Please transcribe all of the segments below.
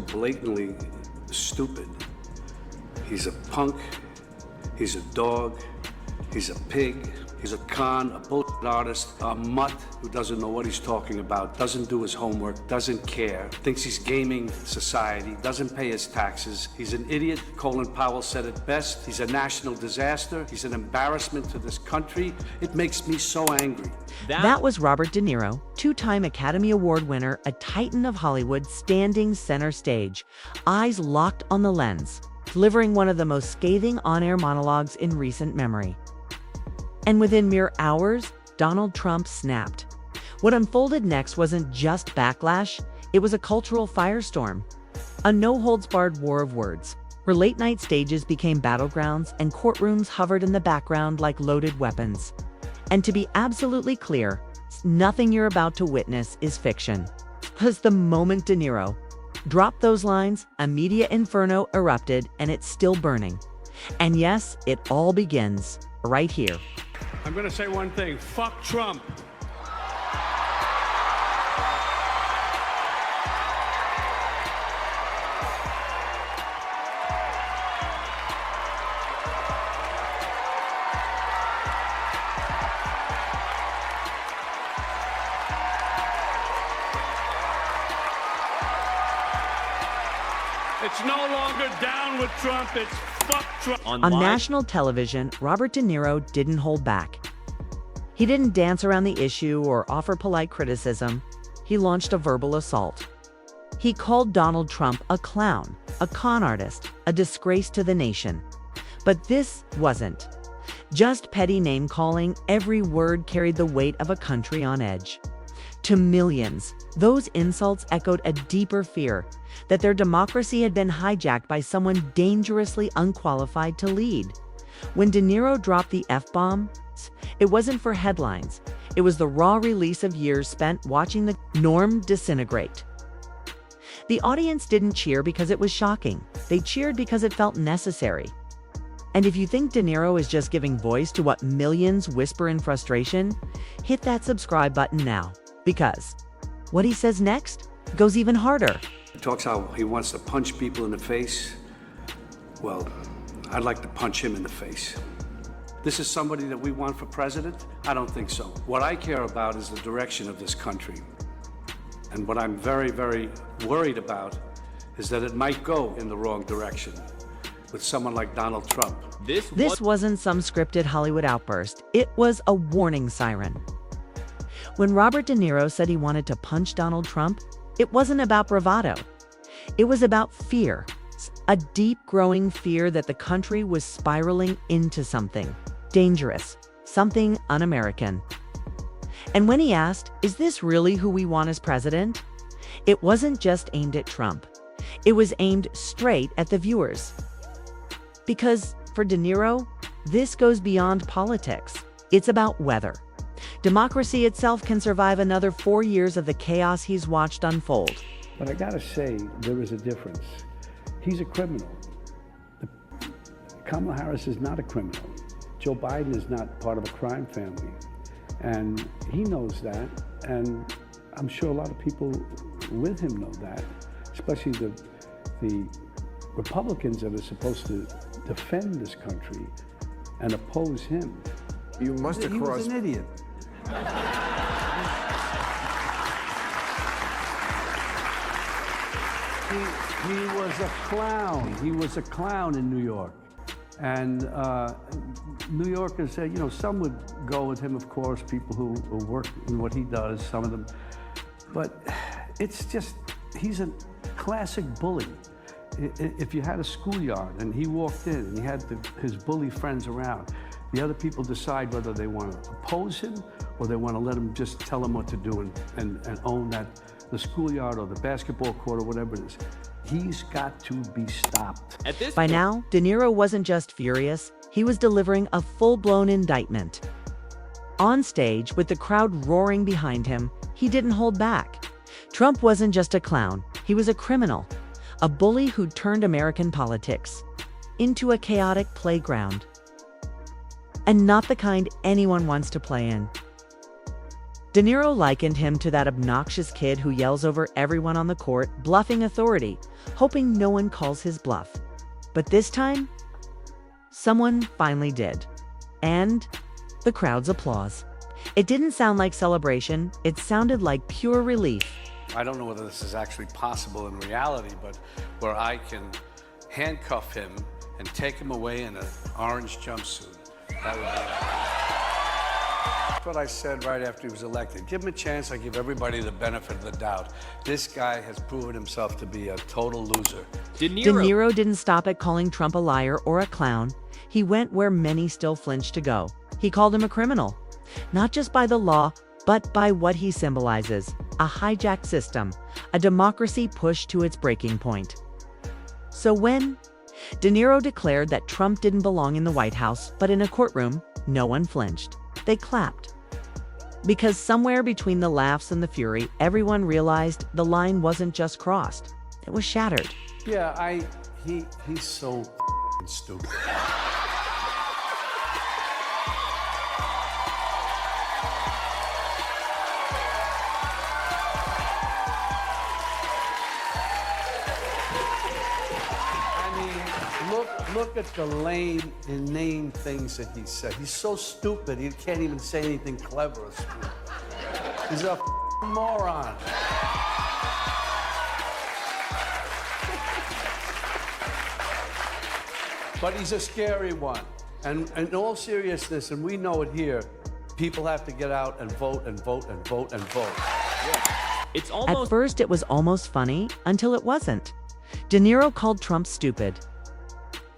blatantly stupid. He's a punk, he's a dog, he's a pig, he's a con, a bullshit artist, a mutt who doesn't know what he's talking about, doesn't do his homework, doesn't care, thinks he's gaming society, doesn't pay his taxes. He's an idiot. Colin Powell said it best. He's a national disaster. He's an embarrassment to this country. It makes me so angry. That was Robert De Niro, two-time Academy Award winner, a titan of Hollywood, standing center stage, eyes locked on the lens, delivering one of the most scathing on-air monologues in recent memory. And within mere hours, Donald Trump snapped. What unfolded next wasn't just backlash, it was a cultural firestorm. A no-holds-barred war of words, where late-night stages became battlegrounds and courtrooms hovered in the background like loaded weapons. And to be absolutely clear, nothing you're about to witness is fiction. Because the moment De Niro dropped those lines, a media inferno erupted, and it's still burning. And yes, it all begins right here. I'm gonna say one thing, fuck Trump. It's no longer down with Trump, it's fuck Trump. On national television, Robert De Niro didn't hold back. He didn't dance around the issue or offer polite criticism. He launched a verbal assault. He called Donald Trump a clown, a con artist, a disgrace to the nation. But this wasn't just petty name-calling. Every word carried the weight of a country on edge. To millions, those insults echoed a deeper fear that their democracy had been hijacked by someone dangerously unqualified to lead. When De Niro dropped the F-bomb, it wasn't for headlines. It was the raw release of years spent watching the norm disintegrate. The audience didn't cheer because it was shocking. They cheered because it felt necessary. And if you think De Niro is just giving voice to what millions whisper in frustration, hit that subscribe button now. Because what he says next goes even harder. He talks how he wants to punch people in the face. Well, I'd like to punch him in the face. This is somebody that we want for president? I don't think so. What I care about is the direction of this country. And what I'm very, very worried about is that it might go in the wrong direction with someone like Donald Trump. This wasn't some scripted Hollywood outburst. It was a warning siren. When Robert De Niro said he wanted to punch Donald Trump, it wasn't about bravado. It was about fear, a deep growing fear that the country was spiraling into something dangerous, something un-American. And when he asked, "Is this really who we want as president?" it wasn't just aimed at Trump. It was aimed straight at the viewers. Because for De Niro, this goes beyond politics. It's about whether democracy itself can survive another 4 years of the chaos he's watched unfold. But I gotta say, there is a difference. He's a criminal. Kamala Harris is not a criminal. Joe Biden is not part of a crime family. And he knows that, and I'm sure a lot of people with him know that, especially the Republicans that are supposed to defend this country and oppose him. You must have crossed. He was an idiot. He was a clown. He was a clown in New York. And New Yorkers said, you know, some would go with him, of course, people who work in what he does, some of them. But it's just, he's a classic bully. If you had a schoolyard and he walked in and he had his bully friends around, the other people decide whether they want to oppose him or they want to let him just tell him what to do and own the schoolyard or the basketball court or whatever it is. He's got to be stopped. By now, De Niro wasn't just furious, he was delivering a full-blown indictment. On stage, with the crowd roaring behind him, he didn't hold back. Trump wasn't just a clown, he was a criminal, a bully who turned American politics into a chaotic playground. And not the kind anyone wants to play in. De Niro likened him to that obnoxious kid who yells over everyone on the court, bluffing authority, hoping no one calls his bluff. But this time, someone finally did. And the crowd's applause. It didn't sound like celebration, it sounded like pure relief. I don't know whether this is actually possible in reality, but where I can handcuff him and take him away in an orange jumpsuit. That would be... That's what I said right after he was elected. Give him a chance. I give everybody the benefit of the doubt. This guy has proven himself to be a total loser. De Niro didn't stop at calling Trump a liar or a clown. He went where many still flinch to go. He called him a criminal, not just by the law, but by what he symbolizes: a hijacked system, a democracy pushed to its breaking point. So when De Niro declared that Trump didn't belong in the White House, but in a courtroom, no one flinched. They clapped. Because somewhere between the laughs and the fury, everyone realized the line wasn't just crossed, it was shattered. Yeah, he's so stupid. Look at the lame, inane things that he said. He's so stupid, he can't even say anything clever or smart. He's a moron. But he's a scary one. And in all seriousness, and we know it here, people have to get out and vote and vote and vote and vote. Yeah. At first, it was almost funny until it wasn't. De Niro called Trump stupid.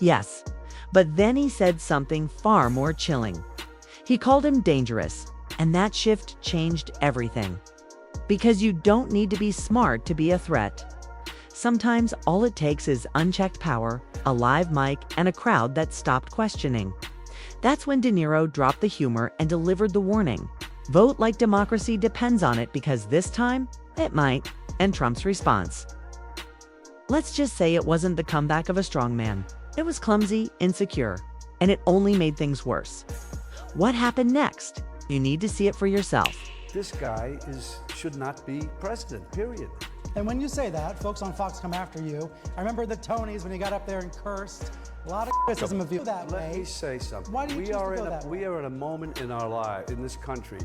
Yes, but then he said something far more chilling. He called him dangerous, and that shift changed everything. Because you don't need to be smart to be a threat. Sometimes all it takes is unchecked power, a live mic, and a crowd that stopped questioning. That's when De Niro dropped the humor and delivered the warning. Vote like democracy depends on it, because this time, it might. And Trump's response: let's just say it wasn't the comeback of a strong man. It was clumsy, insecure, and it only made things worse. What happened next? You need to see it for yourself. This guy should not be president, period. And when you say that, folks on Fox come after you. I remember the Tonys when you got up there and cursed. A lot of criticism of you that way. Let me say something. Why do you choose to go that way? We are at a moment in our life, in this country,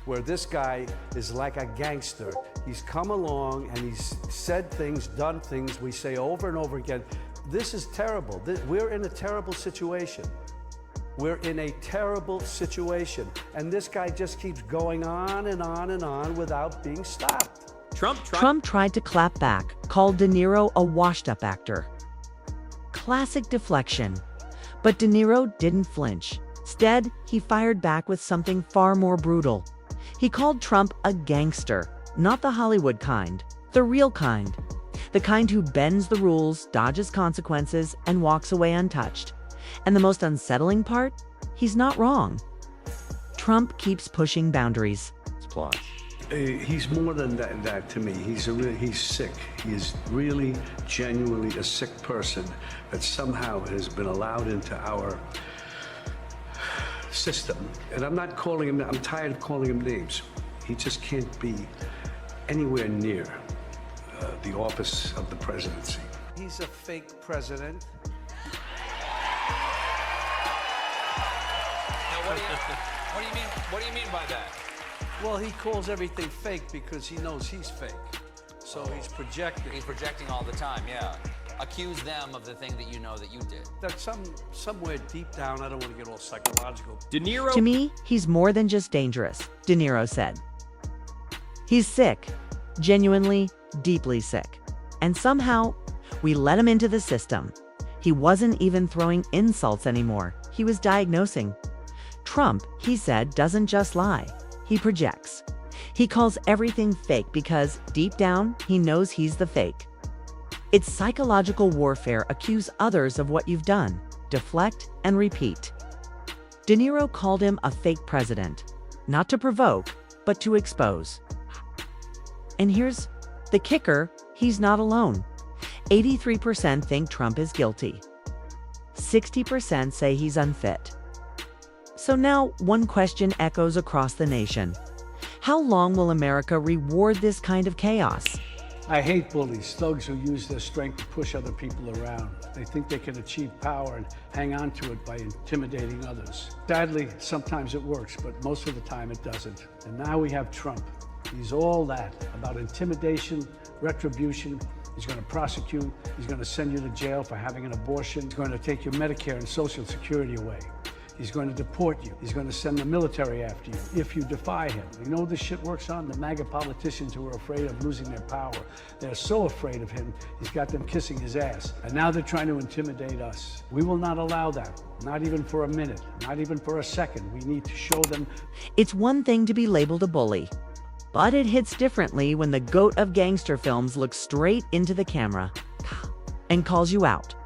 where this guy is like a gangster. He's come along and he's said things, done things we say over and over again. This is terrible. We're in a terrible situation. We're in a terrible situation. And this guy just keeps going on and on and on without being stopped. Trump tried to clap back, called De Niro a washed-up actor. Classic deflection. But De Niro didn't flinch. Instead, he fired back with something far more brutal. He called Trump a gangster, not the Hollywood kind, the real kind. The kind who bends the rules, dodges consequences, and walks away untouched. And the most unsettling part? He's not wrong. Trump keeps pushing boundaries. He's more than that to me. He's sick. He is really, genuinely a sick person that somehow has been allowed into our system. And I'm not calling him, I'm tired of calling him names. He just can't be anywhere near the office of the presidency. He's a fake president. Now, what do you mean by that? Well, he calls everything fake because he knows he's fake. So he's projecting. He's projecting all the time, yeah. Accuse them of the thing that you know that you did. That somewhere deep down, I don't want to get all psychological. To me, he's more than just dangerous, De Niro said. He's sick, genuinely, deeply sick. And somehow, we let him into the system. He wasn't even throwing insults anymore. He was diagnosing. Trump, he said, doesn't just lie. He projects. He calls everything fake because, deep down, he knows he's the fake. It's psychological warfare. Accuse others of what you've done, deflect, and repeat. De Niro called him a fake president, not to provoke, but to expose. And here's the kicker, he's not alone. 83% think Trump is guilty. 60% say he's unfit. So now, one question echoes across the nation. How long will America reward this kind of chaos? I hate bullies, thugs who use their strength to push other people around. They think they can achieve power and hang on to it by intimidating others. Sadly, sometimes it works, but most of the time it doesn't. And now we have Trump. He's all that, about intimidation, retribution. He's going to prosecute. He's going to send you to jail for having an abortion. He's going to take your Medicare and Social Security away. He's going to deport you. He's going to send the military after you if you defy him. You know who this shit works on? The MAGA politicians who are afraid of losing their power. They're so afraid of him, he's got them kissing his ass. And now they're trying to intimidate us. We will not allow that, not even for a minute, not even for a second. We need to show them. It's one thing to be labeled a bully, but it hits differently when the goat of gangster films looks straight into the camera and calls you out.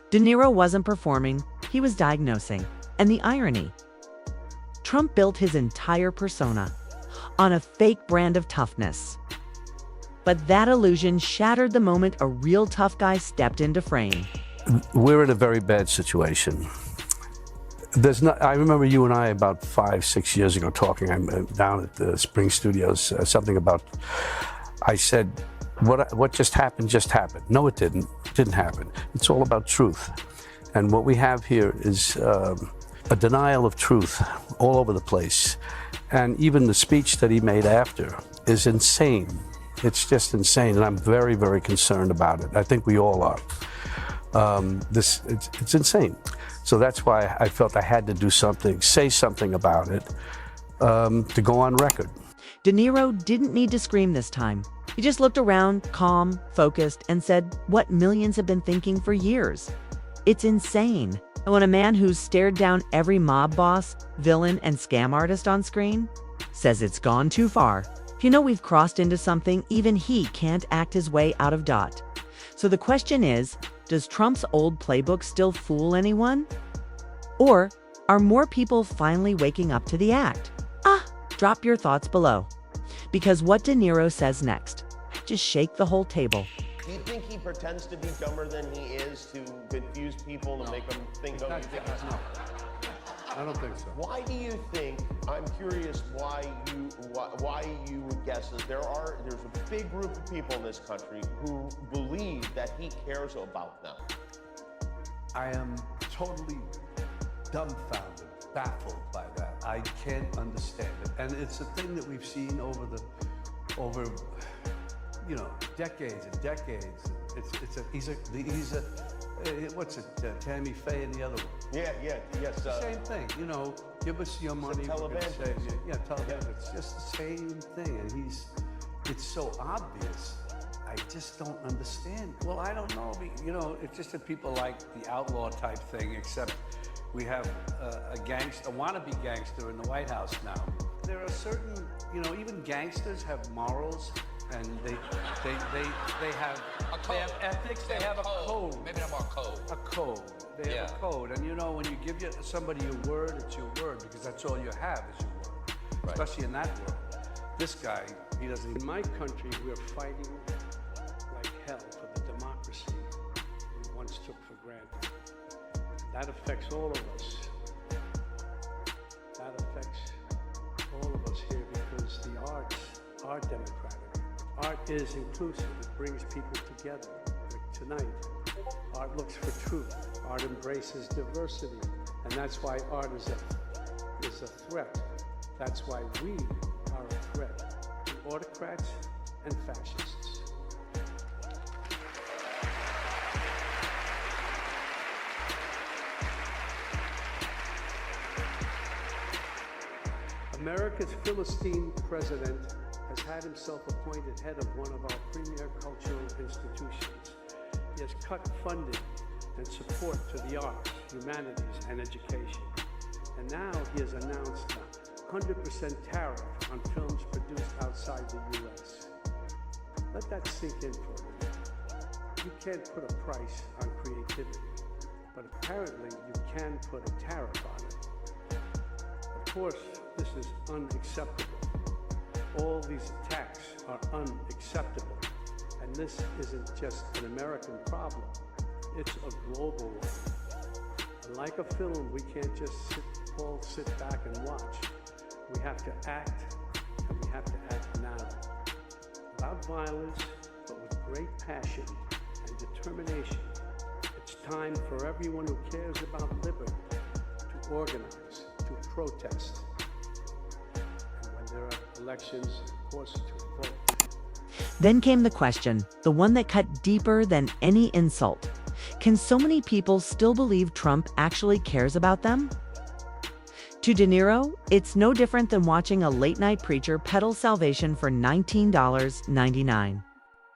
De Niro wasn't performing, he was diagnosing. And the irony, Trump built his entire persona on a fake brand of toughness. But that illusion shattered the moment a real tough guy stepped into frame. We're in a very bad situation. I remember you and I about 5-6 years ago talking. I'm down at the Spring Studios, something about, I said, what just happened, just happened. No, it didn't. It didn't happen. It's all about truth. And what we have here is a denial of truth all over the place. And even the speech that he made after is insane. It's just insane, and I'm very, very concerned about it. I think we all are. It's insane. So that's why I felt I had to do something, say something about it, to go on record. De Niro didn't need to scream this time. He just looked around, calm, focused, and said what millions have been thinking for years. It's insane. And when a man who's stared down every mob boss, villain, and scam artist on screen says it's gone too far, you know we've crossed into something even he can't act his way out of dot. So the question is, does Trump's old playbook still fool anyone? Or are more people finally waking up to the act? Drop your thoughts below. Because what De Niro says next, just shake the whole table. Do you think he pretends to be dumber than he is to confuse people to make them think of it? No, I don't think so. Why do you think, I'm curious why you would guess that there's a big group of people in this country who believe that he cares about them? I am totally dumbfounded, baffled by that. I can't understand it. And it's a thing that we've seen over decades and decades. He's a what's it, Tammy Faye and the other one? Yes. Same thing, give us your money. We're gonna save you. Yeah, televangelist. It's just the same thing, and it's so obvious. I just don't understand. Well, I don't know. It's just that people like the outlaw type thing, except we have a wannabe gangster in the White House now. There are certain, even gangsters have morals. And they have ethics. They have a code. Maybe not more code. A code. They have a code. And when you give somebody your word, it's your word because that's all you have is your word. Right. Especially in that world. This guy, he doesn't. In my country, we're fighting like hell for the democracy we once took for granted. That affects all of us. That affects all of us here because the arts are democratic. Art is inclusive. It brings people together. Like tonight, art looks for truth. Art embraces diversity. And that's why art is a threat. That's why we are a threat to autocrats and fascists. America's Philistine president has had himself appointed head of one of our premier cultural institutions. He has cut funding and support to the arts, humanities, and education. And now he has announced a 100% tariff on films produced outside the U.S. Let that sink in for a minute. You can't put a price on creativity, but apparently you can put a tariff on it. Of course, this is unacceptable. All these attacks are unacceptable. And this isn't just an American problem, it's a global one. And like a film, we can't just sit back and watch. We have to act, and we have have to act now, without violence, but with great passion and determination. It's time for everyone who cares about liberty to organize, to protest, and when there are elections, of course, to vote. Then came the question, the one that cut deeper than any insult. Can so many people still believe Trump actually cares about them? To De Niro, it's no different than watching a late-night preacher peddle salvation for $19.99.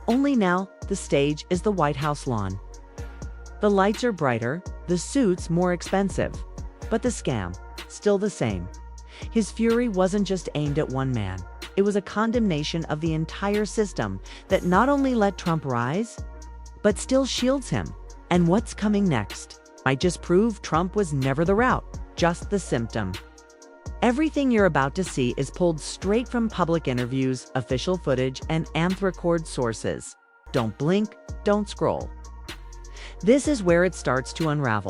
Only now, the stage is the White House lawn. The lights are brighter, the suits more expensive, but the scam, still the same. His fury wasn't just aimed at one man. It was a condemnation of the entire system that not only let Trump rise, but still shields him. And what's coming next might just prove Trump was never the root, just the symptom. Everything you're about to see is pulled straight from public interviews, official footage, and nth-record sources. Don't blink, don't scroll. This is where it starts to unravel.